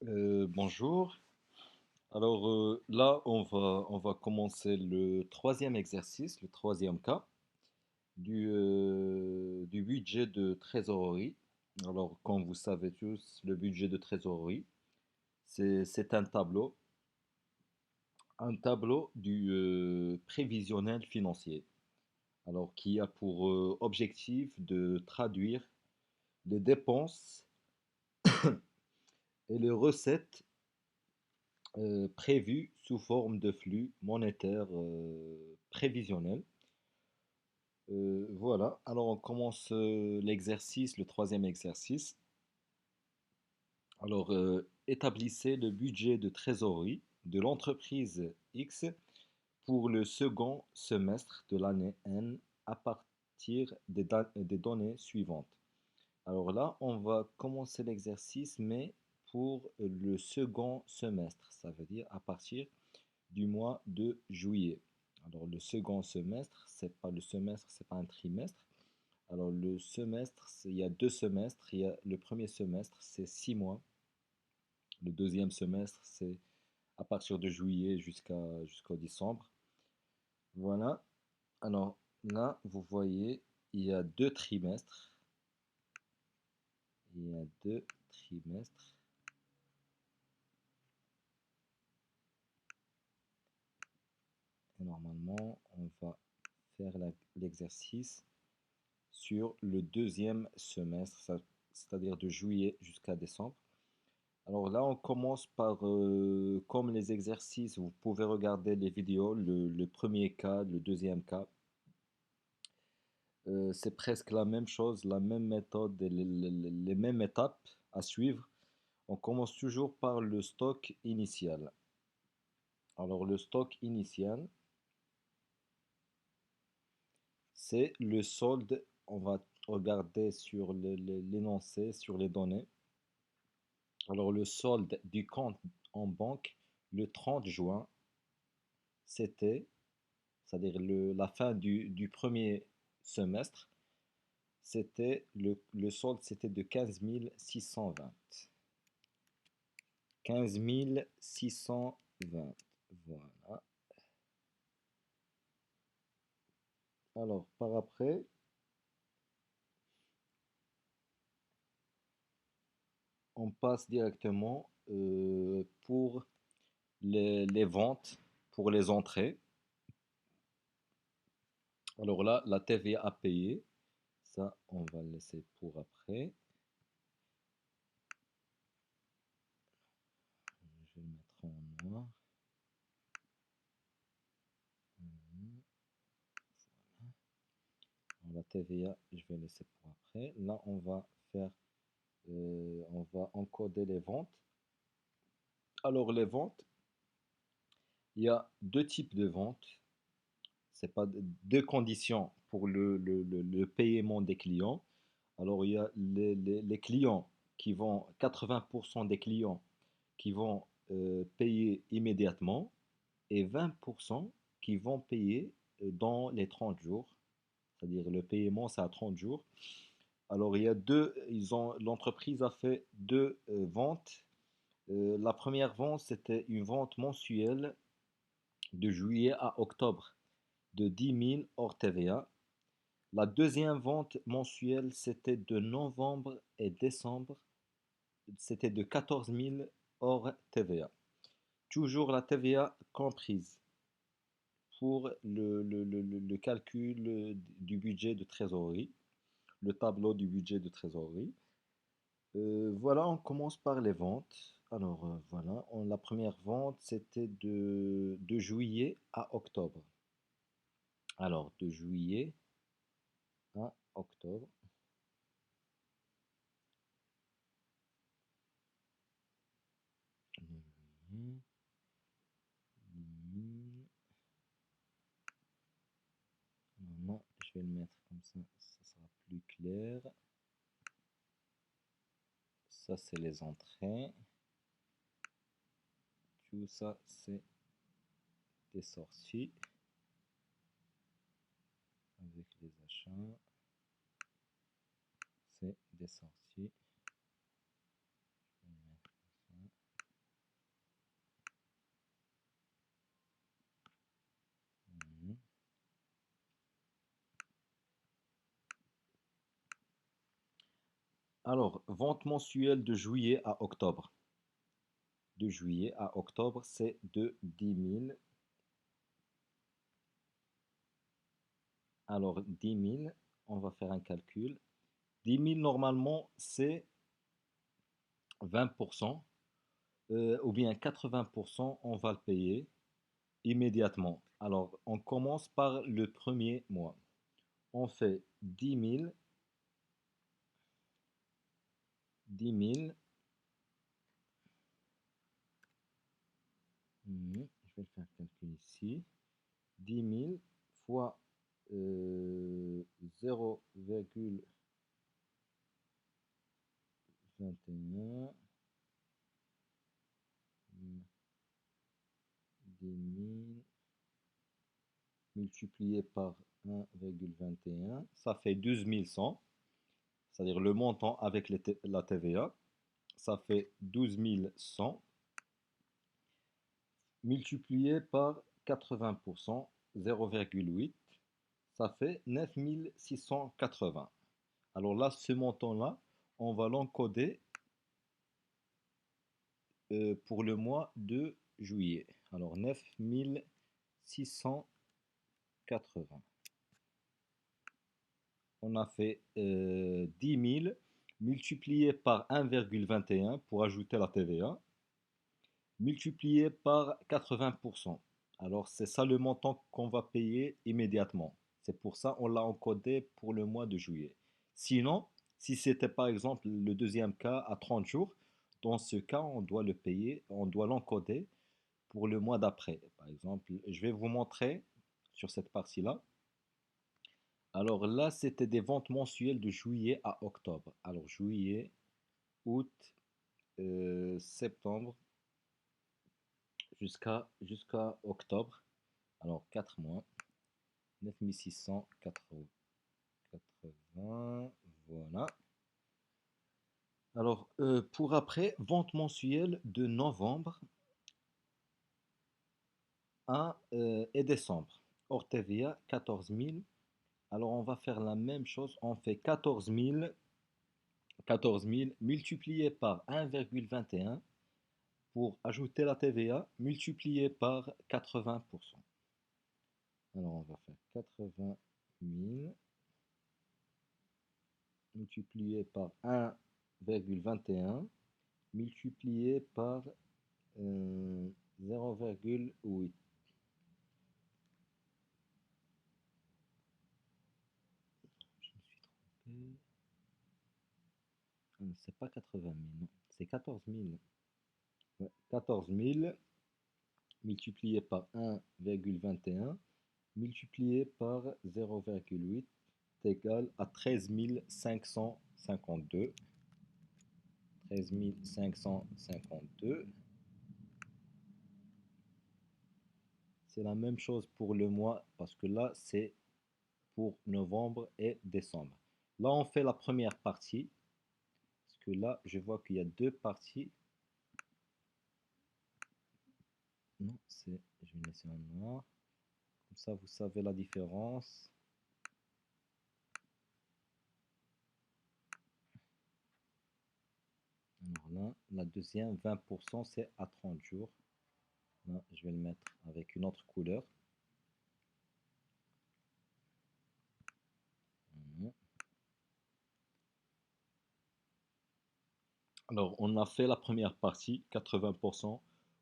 Bonjour. Alors là, on va commencer le troisième exercice, le troisième cas du budget de trésorerie. Alors, comme vous savez tous, le budget de trésorerie, c'est un tableau du prévisionnel financier. Alors, qui a pour objectif de traduire les dépenses et les recettes prévues sous forme de flux monétaire prévisionnel. Voilà, alors on commence l'exercice, le troisième exercice. Alors, établissez le budget de trésorerie de l'entreprise X pour le second semestre de l'année N à partir des données suivantes. Alors là, on va commencer l'exercice, mais pour le second semestre, ça veut dire à partir du mois de juillet. Alors le second semestre, c'est pas le semestre, c'est pas un trimestre. Alors le semestre, il y a deux semestres. Il y a le premier semestre, c'est 6 mois. Le deuxième semestre, c'est à partir de juillet jusqu'au décembre. Voilà. Alors là, vous voyez, il y a deux trimestres. Il y a deux trimestres. Et normalement, on va faire l'exercice sur le deuxième semestre, c'est-à-dire de juillet jusqu'à décembre. Alors là, on commence par, comme les exercices, vous pouvez regarder les vidéos, le premier cas, le deuxième cas. C'est presque la même chose, la même méthode, et les mêmes étapes à suivre. On commence toujours par le stock initial. Alors le stock initial, c'est le solde. On va regarder sur l'énoncé, sur les données. Alors le solde du compte en banque le 30 juin, c'était, c'est-à-dire la fin du premier semestre, le solde c'était de 15 620. 15 620, voilà. Alors par après, on passe directement pour les ventes, pour les entrées. Alors là, la TVA à payer, ça on va le laisser pour après. Je vais le mettre en noir. Mhm. La TVA, je vais laisser pour après. Là, on va encoder les ventes. Alors, les ventes, il y a deux types de ventes. C'est pas deux conditions pour le paiement des clients. Alors, il y a les clients qui vont, 80% des clients qui vont payer immédiatement et 20% qui vont payer dans les 30 jours. C'est-à-dire le paiement, c'est à 30 jours. Alors, l'entreprise a fait deux ventes. La première vente, c'était une vente mensuelle de juillet à octobre de 10 000 hors TVA. La deuxième vente mensuelle, c'était de novembre et décembre, c'était de 14 000 hors TVA. Toujours la TVA comprise pour le calcul du budget de trésorerie, le tableau du budget de trésorerie. Voilà, on commence par les ventes. Alors voilà, la première vente, c'était de juillet à octobre. Alors, de juillet à octobre. Mhm. 10 000. Non, je vais le mettre comme ça sera plus clair. Ça, c'est les entrées. Tout ça, c'est des sorties avec les achats. C'est des sorties. Je vais le mettre comme ça. Alors, vente mensuelle de juillet à octobre. De juillet à octobre, c'est de 10 000. Alors, 10 000, on va faire un calcul. 10 000, normalement, c'est 20%, ou bien 80%, on va le payer immédiatement. Alors, on commence par le premier mois. On fait 10 000, 10 000. Je vais le faire calculer ici. 10 000 fois 0,21, 10 000 multiplié par 1,21, ça fait 12 100, c'est-à-dire le montant avec la TVA, ça fait 12 100 multiplié par 80%, 0,8, ça fait 9 680. Alors là, ce montant-là, on va l'encoder pour le mois de juillet. Alors 9 680. On a fait 10 000 multiplié par 1,21 pour ajouter la TVA, multiplié par 80%. Alors c'est ça le montant qu'on va payer immédiatement. C'est pour ça on l'a encodé pour le mois de juillet. Sinon, si c'était par exemple le deuxième cas à 30 jours, dans ce cas, on doit le payer, on doit l'encoder pour le mois d'après. Par exemple, je vais vous montrer sur cette partie-là. Alors là, c'était des ventes mensuelles de juillet à octobre. Alors juillet, août, septembre, jusqu'à octobre. Alors 4 mois, 9680. Voilà. Alors pour après, vente mensuelle de novembre et décembre. Hors TVA, 14 000. Alors on va faire la même chose. On fait 14 000 multiplié par 1,21 pour ajouter la TVA multiplié par 80%. Alors on va faire 80 000 multiplié par 1,21 multiplié par 0,8. Je me suis trompé. C'est pas 80 000, non. C'est 14 000. Ouais, 14 000 multiplié par 1,21 multiplié par 0,8 est égal à 13 552. 13 552. C'est la même chose pour le mois parce que là, c'est pour novembre et décembre. Là, on fait la première partie parce que là, je vois qu'il y a deux parties. Non, je vais laisser en noir. Comme ça, vous savez la différence. Alors là, la deuxième, 20%, c'est à 30 jours. Là, je vais le mettre avec une autre couleur. Voilà. Alors, on a fait la première partie, 80%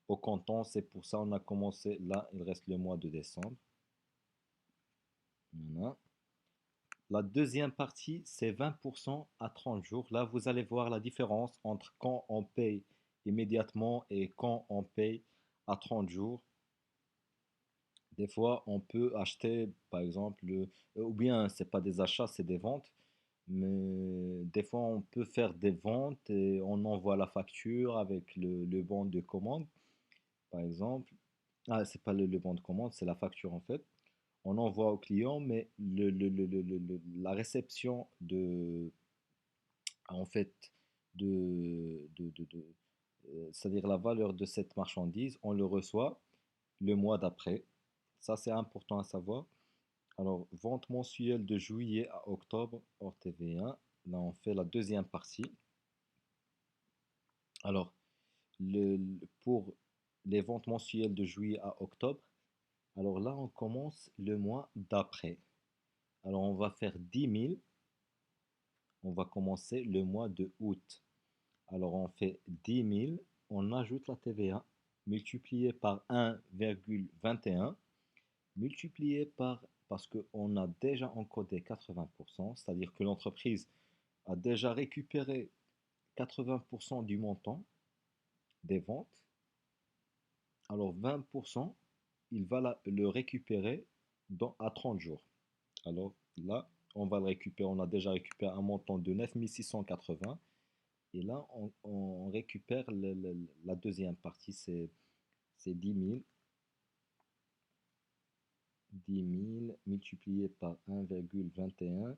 au comptant. C'est pour ça on a commencé là. Il reste le mois de décembre. Voilà. La deuxième partie, c'est 20% à 30 jours. Là, vous allez voir la différence entre quand on paye immédiatement et quand on paye à 30 jours. Des fois, on peut acheter, par exemple, ou bien c'est pas des achats, c'est des ventes. Mais des fois, on peut faire des ventes et on envoie la facture avec le bon de commande, par exemple. Ah, c'est pas le bon de commande, c'est la facture en fait. On envoie au client, mais la réception en fait, c'est-à-dire la valeur de cette marchandise, on le reçoit le mois d'après. Ça, c'est important à savoir. Alors, vente mensuelle de juillet à octobre hors TVA. là, on fait la deuxième partie. Alors, pour les ventes mensuelles de juillet à octobre, alors là, on commence le mois d'après. Alors, on va faire 10 000. On va commencer le mois de août. Alors, on fait 10 000. On ajoute la TVA multiplié par 1,21 multiplié par, parce qu'on a déjà encodé 80%, c'est-à-dire que l'entreprise a déjà récupéré 80% du montant des ventes. Alors 20%, il va le récupérer à 30 jours. Alors là, on va le récupérer, on a déjà récupéré un montant de 9 680. Et là, on récupère la deuxième partie, c'est 10 000. 10 000 multiplié par 1,21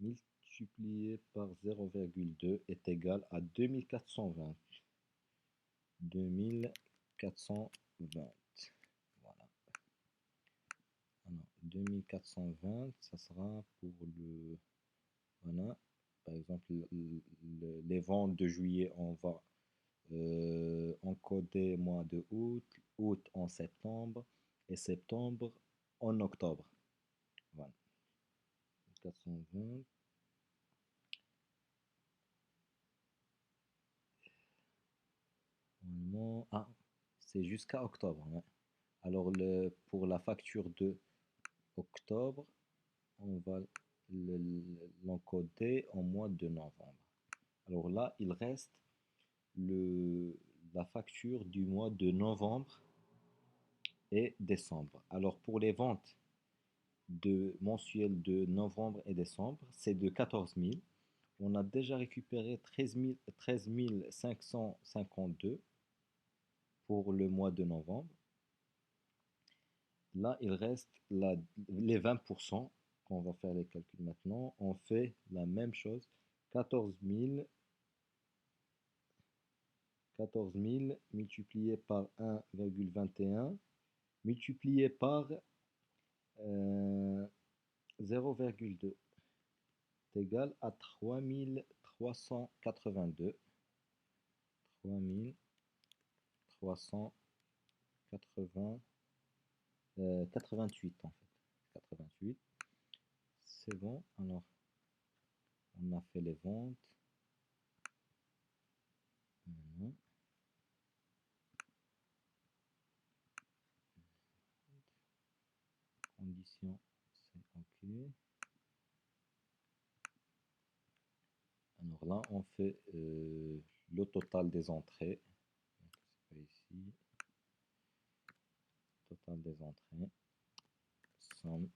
multiplié par 0,2 est égal à 2420. 2420. Voilà. Alors, 2420, ça sera pour le... Voilà. Par exemple, les ventes de juillet, on va encoder mois de août, août en septembre et septembre en octobre. Voilà. 420. Normalement, ah, c'est jusqu'à octobre, ouais. Alors, pour la facture de octobre, on va l'encoder en mois de novembre. Alors là, il reste la facture du mois de novembre et décembre. Alors, pour les ventes mensuelles de novembre et décembre, c'est de 14 000. On a déjà récupéré 13 552 pour le mois de novembre. Là, il reste les 20%. On va faire les calculs maintenant. On fait la même chose. 14 000 multiplié par 1,21 multiplié par 0,2 est égal à 3382. 3380, 88 en fait. 88. C'est bon. Alors, on a fait les ventes. Maintenant, condition, c'est OK. Alors là, on fait le total des entrées. C'est pas ici. Total des entrées. Somme.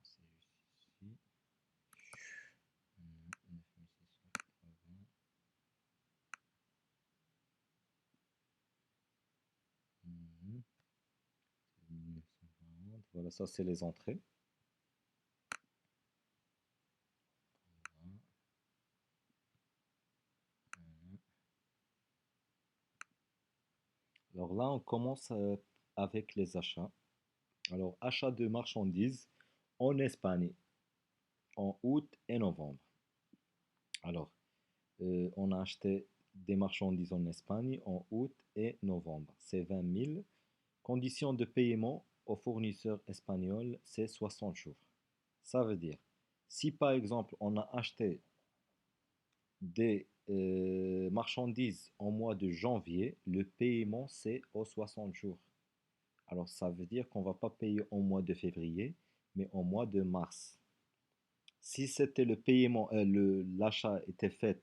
C'est juste ici. 9680. 1940. Voilà, ça c'est les entrées. Voilà. Alors là, on commence avec les achats. Alors, achat de marchandises en Espagne en août et novembre. Alors, on a acheté des marchandises en Espagne en août et novembre. C'est 20 000. Conditions de paiement aux fournisseurs espagnols, c'est 60 jours. Ça veut dire, si par exemple on a acheté des marchandises en mois de janvier, le paiement c'est aux 60 jours. Alors ça veut dire qu'on ne va pas payer au mois de février, mais au mois de mars. Si c'était le paiement, l'achat était fait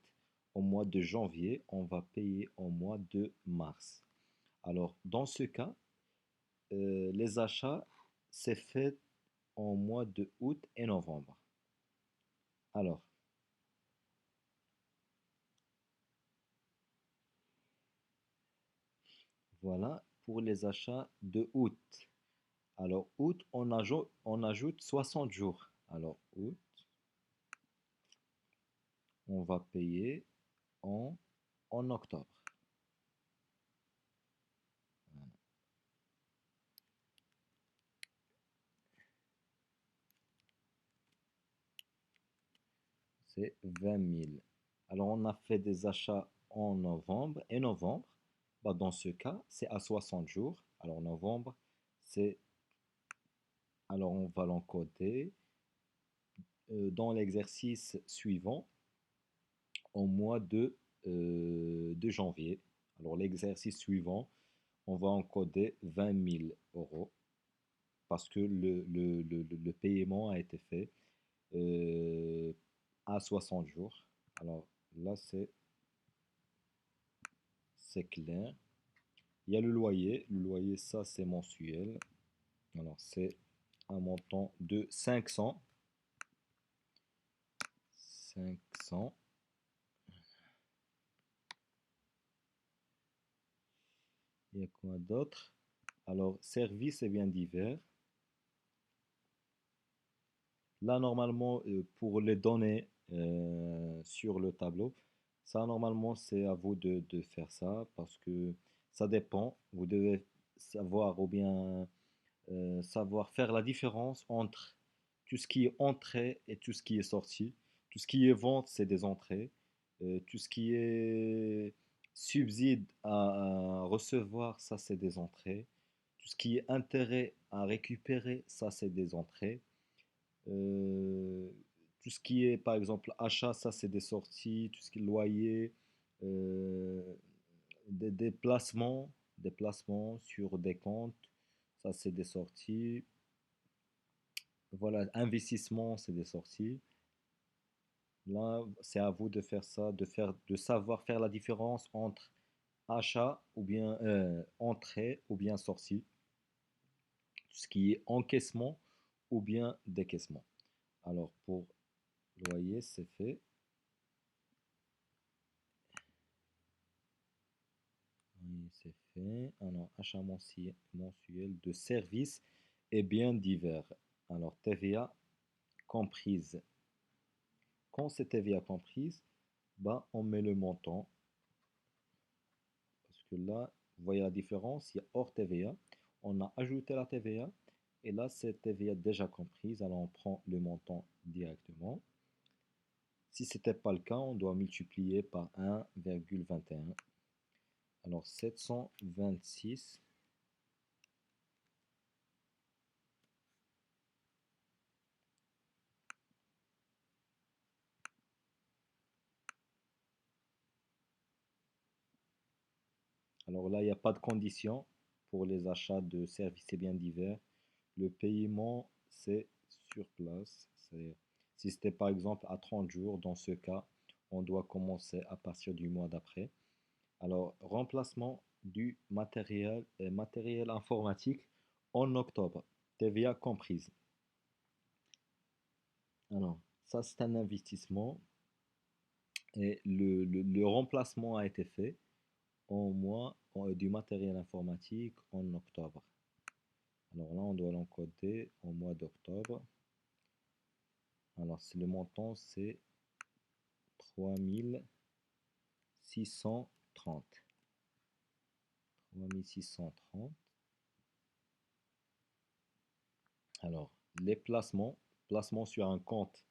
au mois de janvier, on va payer au mois de mars. Alors dans ce cas, les achats, c'est fait en mois de août et novembre. Alors, voilà pour les achats de août. Alors, août, on ajoute 60 jours. Alors, août, on va payer en, en octobre. Voilà. c'est 20 000. Alors, on a fait des achats en novembre et novembre. Bah, dans ce cas, c'est à 60 jours. Alors, novembre, c'est. Alors, on va l'encoder dans l'exercice suivant, au mois de janvier. Alors, l'exercice suivant, on va encoder 20 000 € parce que le paiement a été fait euh, à 60 jours. Alors, là, c'est clair. Il y a le loyer. Le loyer, ça, c'est mensuel. Alors, c'est un montant de 500. 500. Il y a quoi d'autre? Alors, services et biens divers. Là, normalement, pour les données sur le tableau, ça, normalement, c'est à vous de faire ça parce que ça dépend. Vous devez savoir ou bien savoir faire la différence entre tout ce qui est entrée et tout ce qui est sortie. Tout ce qui est vente, c'est des entrées. Tout ce qui est subside à recevoir, ça, c'est des entrées. Tout ce qui est intérêt à récupérer, ça, c'est des entrées. Euh, tout ce qui est, par exemple, achat, ça, c'est des sorties. Tout ce qui est loyer, euh, des placements, des placements sur des comptes, ça, c'est des sorties. Voilà, investissement, c'est des sorties. Là, c'est à vous de faire ça, de savoir faire la différence entre achat ou bien entrée ou bien sortie, tout ce qui est encaissement ou bien décaissement. Alors pour loyer, c'est fait. Oui, c'est fait. Alors achat mensuel de services et biens divers. Alors TVA comprise. Quand c'est TVA comprise, bah, on met le montant. Parce que là, vous voyez la différence, il y a hors TVA. On a ajouté la TVA. Et là, c'est TVA déjà comprise. Alors, on prend le montant directement. Si ce n'était pas le cas, on doit multiplier par 1,21. Alors, 726. Alors là, il n'y a pas de condition pour les achats de services et biens divers. Le paiement, c'est sur place. Si c'était par exemple à 30 jours, dans ce cas, on doit commencer à partir du mois d'après. Alors, remplacement du matériel informatique en octobre, TVA comprise. Alors, ça c'est un investissement et le remplacement a été fait du matériel informatique en octobre. Alors là, on doit l'encoder au mois d'octobre. Alors, le montant, c'est 3630. 3630. Alors, les placements sur un compte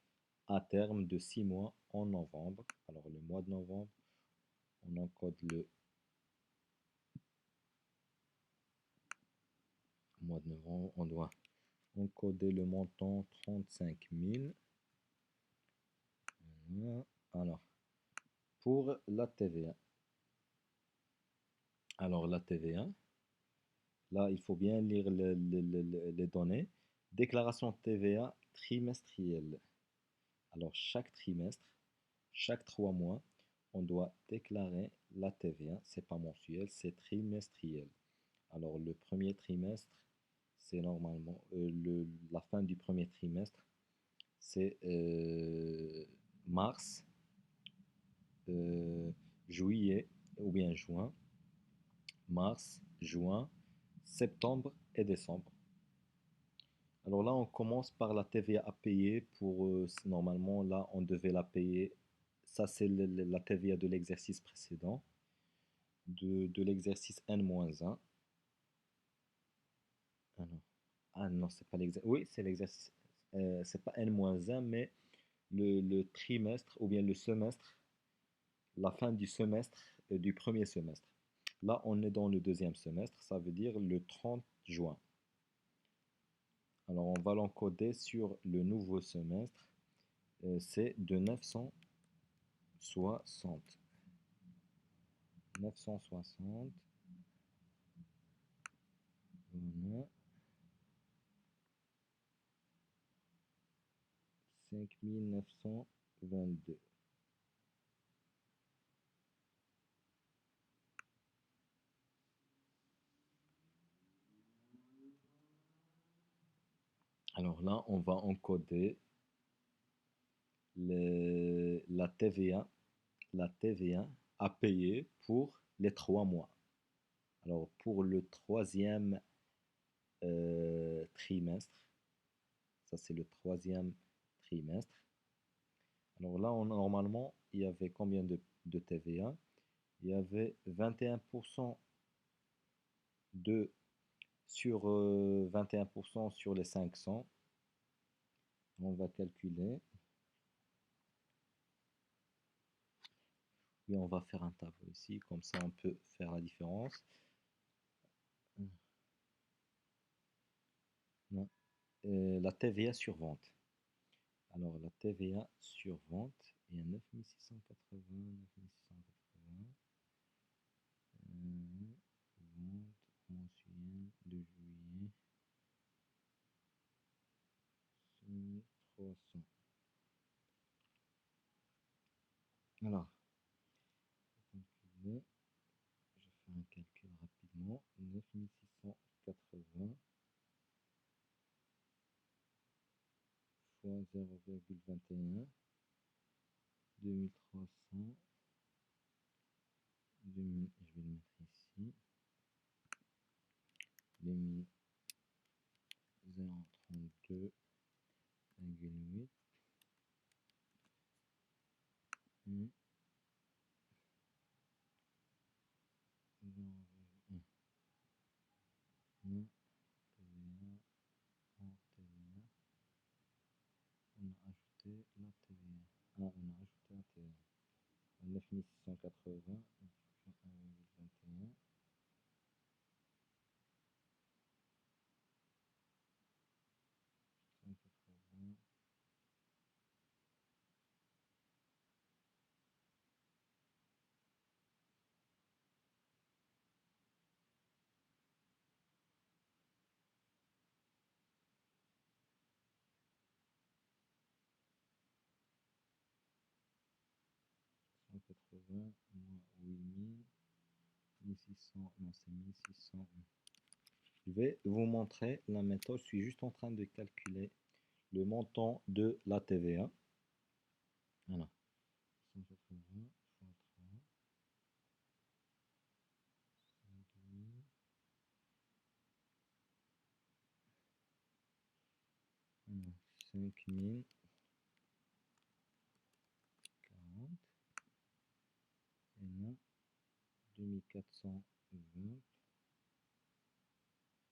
à terme de 6 mois en novembre. Alors, le mois de novembre, on encode le mois de novembre. On doit encoder le montant 35 000. Alors, pour la TVA. Alors, la TVA, là, il faut bien lire les données. Déclaration de TVA trimestrielle. Alors, chaque trimestre, chaque 3 mois, on doit déclarer la TVA. C'est pas mensuel, c'est trimestriel. Alors, le premier trimestre, c'est normalement la fin du premier trimestre, c'est mars, euh, juillet ou bien juin, mars, juin, septembre et décembre. Alors là, on commence par la TVA à payer pour, normalement, là, on devait la payer. Ça, c'est la TVA de l'exercice précédent, de l'exercice N-1. Ah non, ah non, c'est pas l'exercice. Oui, c'est l'exercice. C'est pas N-1, mais le trimestre ou bien le semestre, la fin du semestre du premier semestre. Là, on est dans le deuxième semestre, ça veut dire le 30 juin. Alors, on va l'encoder sur le nouveau semestre. C'est de 960. 960. Voilà. 5922. Alors là, on va encoder la TVA, la TVA à payer pour les 3 mois. Alors pour le troisième trimestre, ça c'est le troisième trimestre. Alors là, normalement, il y avait combien de TVA? Il y avait 21% de, sur 21% sur les 500. On va calculer. Et on va faire un tableau ici, comme ça on peut faire la différence. Non. La TVA sur vente. Alors la TVA sur vente, il y a 9680, 9680. Vente mensuelle de juillet, 5300. Alors, calculer, je fais un calcul rapidement. 9680 fois 0,21, 2300. Je vais le mettre ici. 2032,8 et 0,1. Non, TVA, hors TVA. On a ajouté la TVA. Ah, on a ajouté la TVA. 9680, 1,21. 180. Cent quatre-vingts moins 8000, 1600, non c'est 1600. Je vais vous montrer la méthode, je suis juste en train de calculer le montant de la TVA. Voilà. 180 fois 3, 5000. Alors, 5040 et là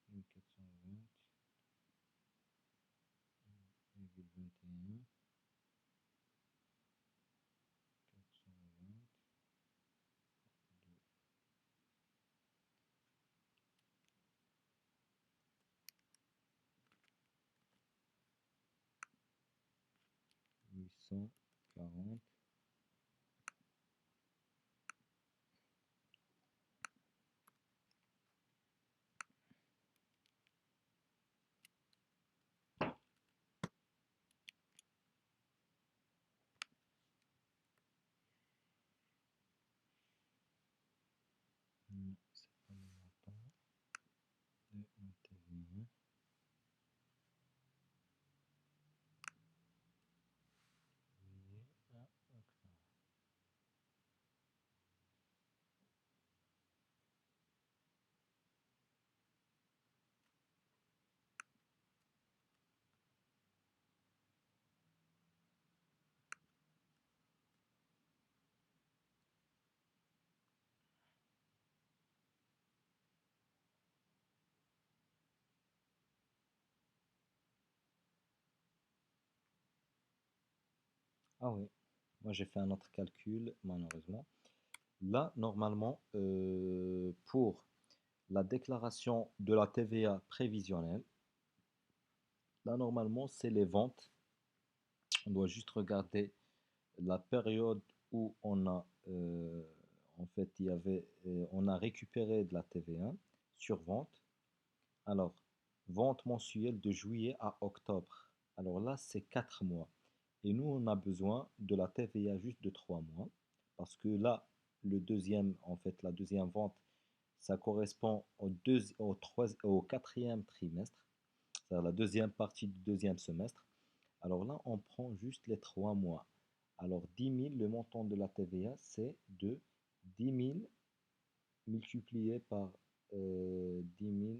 2420, 2420,21, 420, 840. Non, c'est pas le montant de la TVA. Ah oui, moi j'ai fait un autre calcul, malheureusement. Là, normalement, pour la déclaration de la TVA prévisionnelle, là, normalement, c'est les ventes. On doit juste regarder la période où en fait, on a récupéré de la TVA sur vente. Alors, vente mensuelle de juillet à octobre. Alors là, c'est 4 mois. Et nous, on a besoin de la TVA juste de 3 mois. Parce que là, en fait, la deuxième vente, ça correspond au quatrième trimestre, c'est-à-dire la deuxième partie du deuxième semestre. Alors là, on prend juste les 3 mois. Alors 10 000, le montant de la TVA, c'est de 10 000 multiplié par 10 000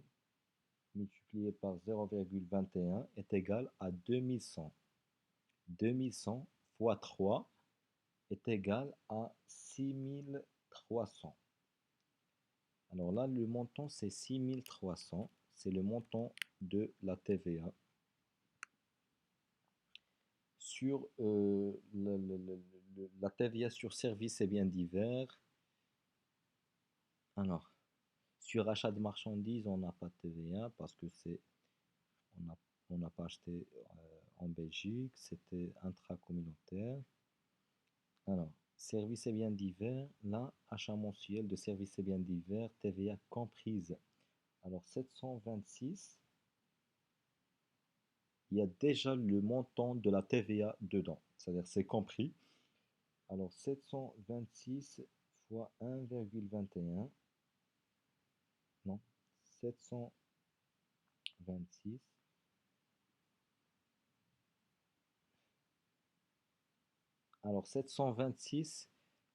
multiplié par 0,21 est égal à 2100. 2100 fois 3 est égal à 6300. Alors là, le montant, c'est 6300. C'est le montant de la TVA sur la TVA sur services et biens divers. Alors, sur achat de marchandises, on n'a pas de TVA parce que on n'a on n'a pas acheté en Belgique, c'était intracommunautaire. Alors, services et biens divers, là, achat mensuel de services et biens divers, TVA comprise. Alors, 726, il y a déjà le montant de la TVA dedans, c'est-à-dire c'est compris. Alors, 726 fois 1,21, non, 726. Alors, 726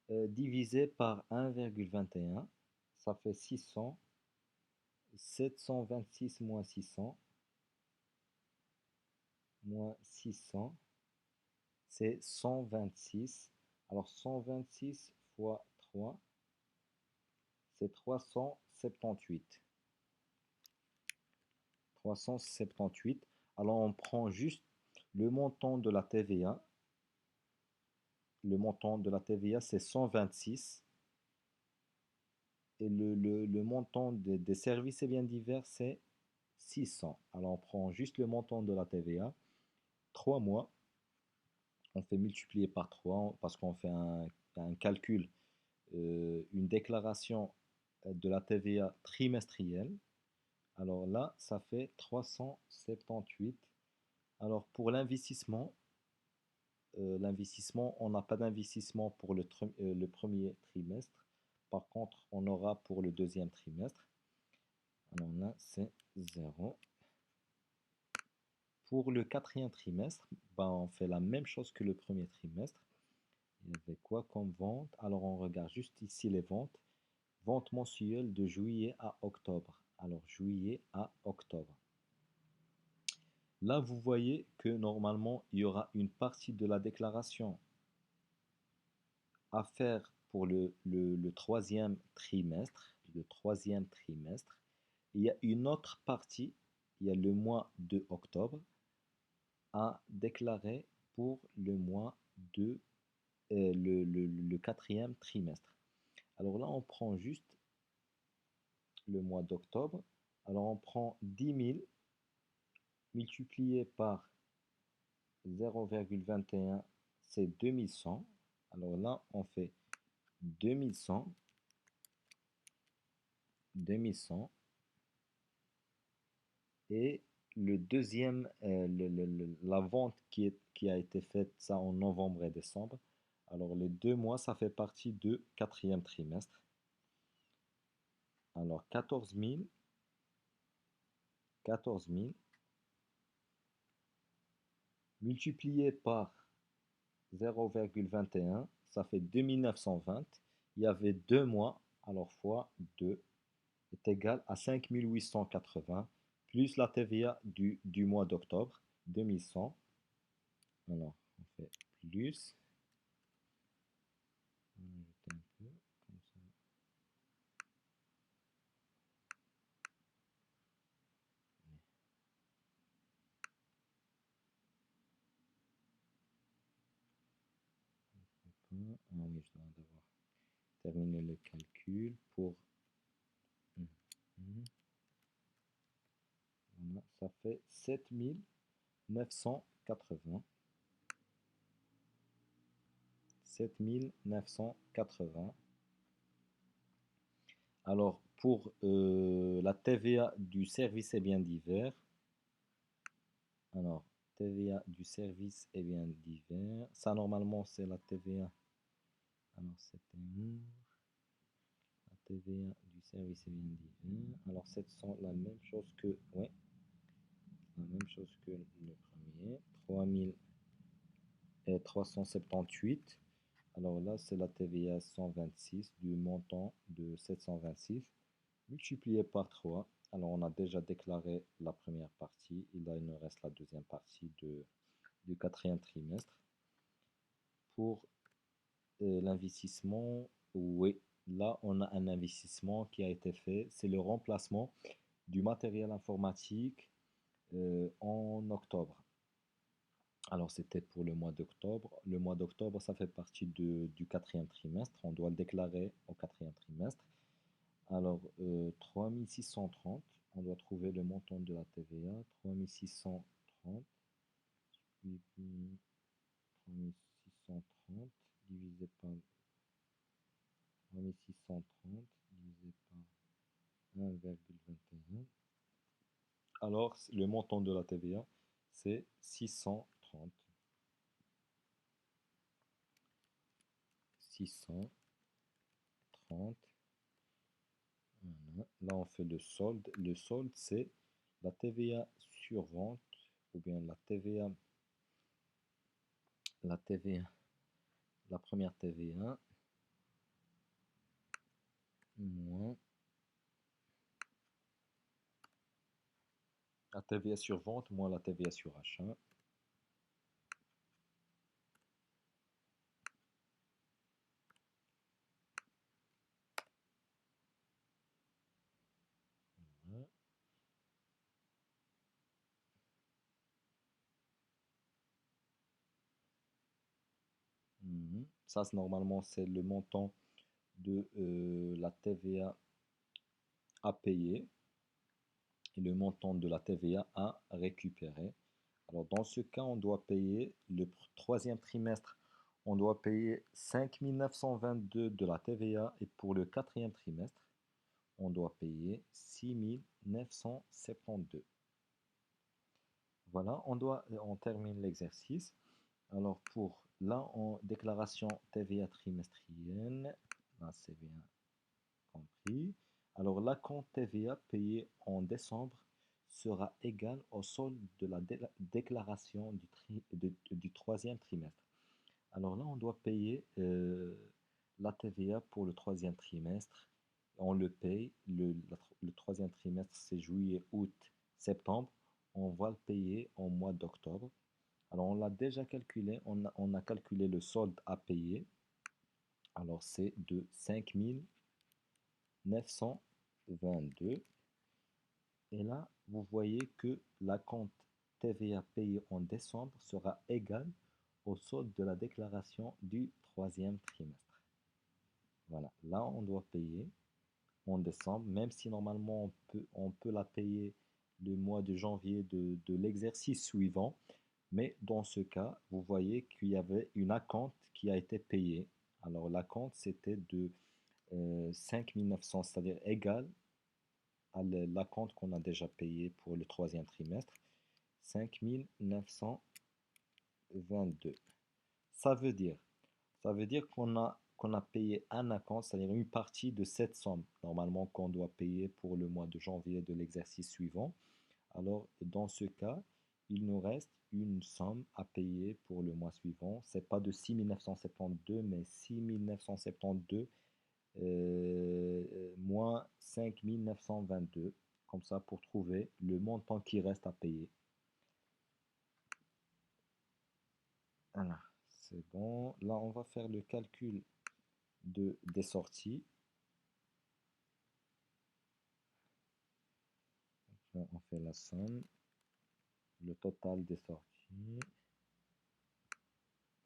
divisé par 1,21, ça fait 600. 726 moins 600, moins 600, c'est 126. Alors 126 fois 3, c'est 378. 378. Alors on prend juste le montant de la TVA. Le montant de la TVA, c'est 126. Et le montant des services et biens divers, c'est 600. Alors on prend juste le montant de la TVA. 3 mois, on fait multiplier par 3 parce qu'on fait un calcul, une déclaration de la TVA trimestrielle. Alors là, ça fait 378. Alors pour l'investissement, on n'a pas d'investissement pour le premier trimestre. Par contre, on aura pour le deuxième trimestre. Alors là, c'est 0. Pour le quatrième trimestre, ben, on fait la même chose que le premier trimestre. Il y avait quoi comme vente? Alors on regarde juste ici les ventes. Vente mensuelle de juillet à octobre. Alors juillet à octobre. Là, vous voyez que normalement, il y aura une partie de la déclaration à faire pour le troisième trimestre. Le troisième trimestre. Il y a une autre partie, il y a le mois de octobre, à déclarer pour le mois de le quatrième trimestre. Alors là, on prend juste le mois d'octobre. Alors on prend 10 000 multiplié par 0,21, c'est 2100. Alors là, on fait 2100, 2100. Et le deuxième, la vente qui a été faite, ça en novembre et décembre. Alors les 2 mois, ça fait partie du quatrième trimestre. Alors 14 000 multiplié par 0,21, ça fait 2920. Il y avait 2 mois, alors fois 2 est égal à 5880 plus la TVA du mois d'octobre, 2100. Alors, on fait plus. On va ajouter un peu, comme ça. Ah oui, je dois devoir terminer le calcul pour... Mhm. Voilà, ça fait 7980. 7980. Alors, pour la TVA du service et biens divers, alors, TVA du service et biens divers, ça normalement c'est la TVA. Alors, c'était où? La TVA du service et biens divers. Alors, 700, la même chose que, ouais, la même chose que le premier. 3378. Alors là, c'est la TVA 126 du montant de 726 multiplié par 3. Alors, on a déjà déclaré la première partie. Et là, il nous reste la deuxième partie du quatrième trimestre. Pour l'investissement, oui, là, on a un investissement qui a été fait. C'est le remplacement du matériel informatique en octobre. Alors, c'était pour le mois d'octobre. Le mois d'octobre, ça fait partie du quatrième trimestre. On doit le déclarer au quatrième trimestre. Alors, 3630, on doit trouver le montant de la TVA. 3630, puis 3630 divisé par 3630 divisé par 1,21. Alors, le montant de la TVA, c'est 630. 630. Voilà. Là, on fait le solde. Le solde, c'est la TVA sur vente, ou bien la TVA, la première TVA, moins la TVA sur vente, moins la TVA sur achat. Voilà. Ça, normalement, c'est le montant de la TVA à payer et le montant de la TVA à récupérer. Alors, dans ce cas, on doit payer le troisième trimestre, on doit payer 5 922 de la TVA et pour le quatrième trimestre, on doit payer 6 972. Voilà, on termine l'exercice. Alors, pour là, en déclaration TVA trimestrielle, là, c'est bien compris. Alors, l'acompte TVA payé en décembre sera égal au solde de la déclaration du troisième trimestre. Alors là, on doit payer la TVA pour le troisième trimestre. On le paye, le troisième trimestre, c'est juillet, août, septembre. On va le payer en mois d'octobre. Alors, on l'a déjà calculé, on a calculé le solde à payer. Alors, c'est de 5 922. Et là, vous voyez que la compte TVA payé en décembre sera égal au solde de la déclaration du troisième trimestre. Voilà, là, on doit payer en décembre, même si normalement on peut la payer le mois de janvier de l'exercice suivant. Mais dans ce cas, vous voyez qu'il y avait une acompte qui a été payée. Alors l'acompte, c'était de 5 900, c'est-à-dire égal à l'acompte qu'on a déjà payé pour le troisième trimestre, 5 922. Ça veut dire, ça veut dire qu'on a payé un acompte, c'est-à-dire une partie de cette somme, normalement qu'on doit payer pour le mois de janvier de l'exercice suivant. Alors, dans ce cas, il nous reste une somme à payer pour le mois suivant. C'est pas de 6 972, mais 6 972 moins 5 922. Comme ça, pour trouver le montant qui reste à payer. Voilà, c'est bon. Là, on va faire le calcul des sorties. Là, on fait la somme, le total des sorties.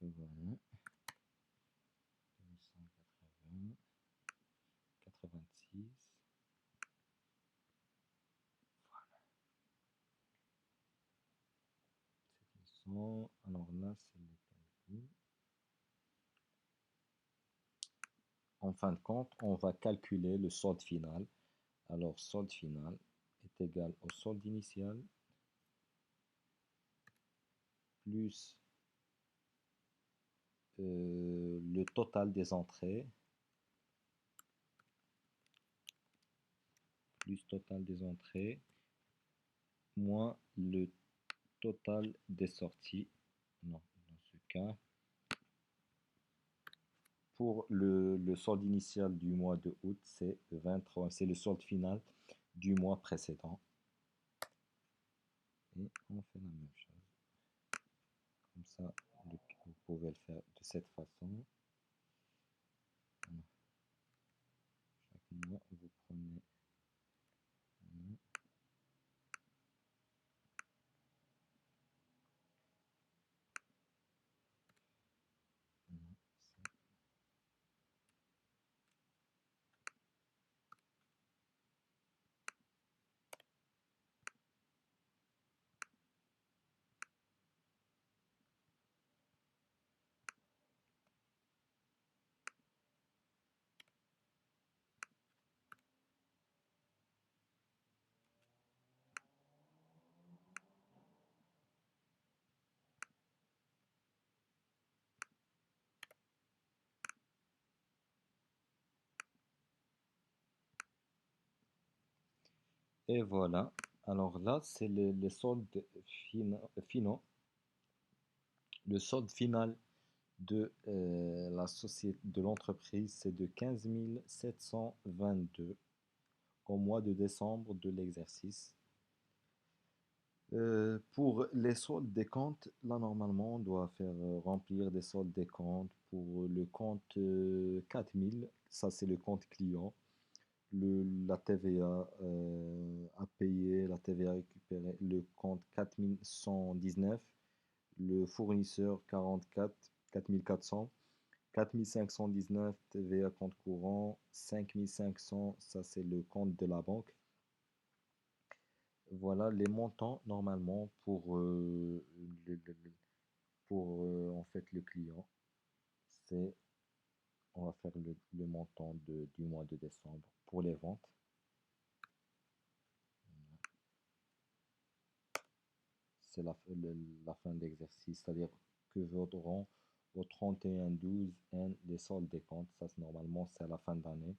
Voilà. c'est le calcul. En fin de compte, on va calculer le solde final. Alors, solde final est égal au solde initial plus le total des entrées moins le total des sorties. Non, dans ce cas, pour le solde initial du mois de août, c'est 23, c'est le solde final du mois précédent. Et on fait la même chose. Comme ça, vous pouvez le faire de cette façon. Voilà. Chaque mois, vous prenez voilà. Voilà. Et voilà. Alors là, c'est les soldes finaux. Le solde final de la société, de l'entreprise, c'est de 15 722 au mois de décembre de l'exercice. Pour les soldes des comptes, là normalement on doit faire remplir des soldes des comptes pour le compte 4000, ça c'est le compte client, la TVA à payer, la TVA récupérée, le compte 4119, le fournisseur 44, 4400, 4519 TVA compte courant, 5500 ça c'est le compte de la banque. Voilà les montants normalement pour en fait le client. C'est On va faire le montant du mois de décembre pour les ventes. C'est la fin de l'exercice, c'est-à-dire que voteront au 31/12 et les soldes des comptes. Ça, normalement, c'est à la fin d'année.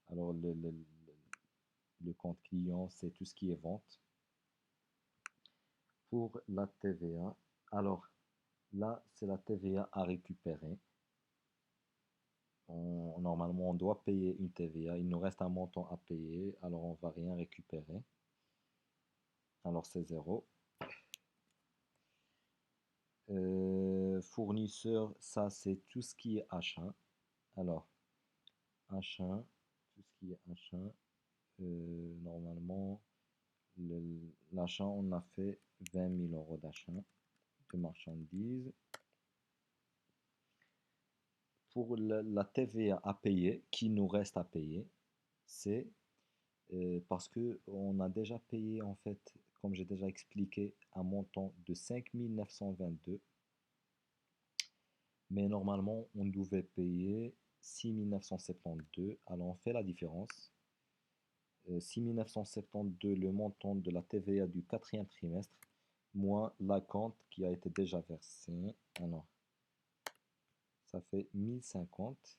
Alors, le compte client, c'est tout ce qui est vente. Pour la TVA, alors là, c'est la TVA à récupérer. Normalement, on doit payer une TVA. Il nous reste un montant à payer, alors on va rien récupérer. Alors, c'est zéro. Fournisseur, ça c'est tout ce qui est achat. Alors, achat, tout ce qui est achat, normalement, l'achat, on a fait 20 000 € d'achat de marchandises. Pour la TVA à payer, qui nous reste à payer, c'est parce que on a déjà payé, en fait, comme j'ai déjà expliqué, un montant de 5922. Mais normalement, on devait payer 6972. Alors, on fait la différence. 6972, le montant de la TVA du quatrième trimestre, moins l'acompte qui a été déjà versé. Alors, ça fait 1050.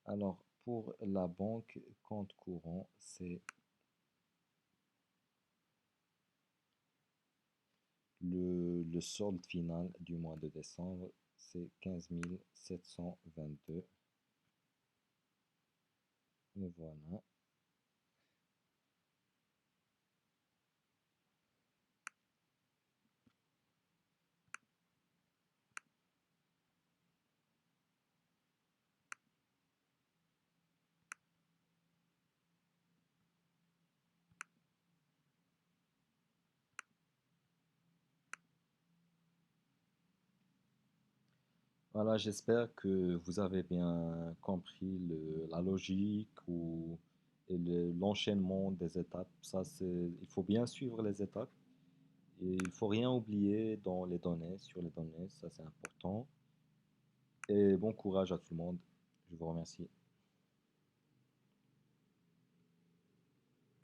Alors, pour la banque, compte courant, c'est le solde final du mois de décembre, c'est 15 722. Et voilà. Voilà, j'espère que vous avez bien compris la logique et l'enchaînement des étapes. Ça, il faut bien suivre les étapes Et il faut rien oublier dans les données, sur les données, ça c'est important. Et bon courage à tout le monde. Je vous remercie.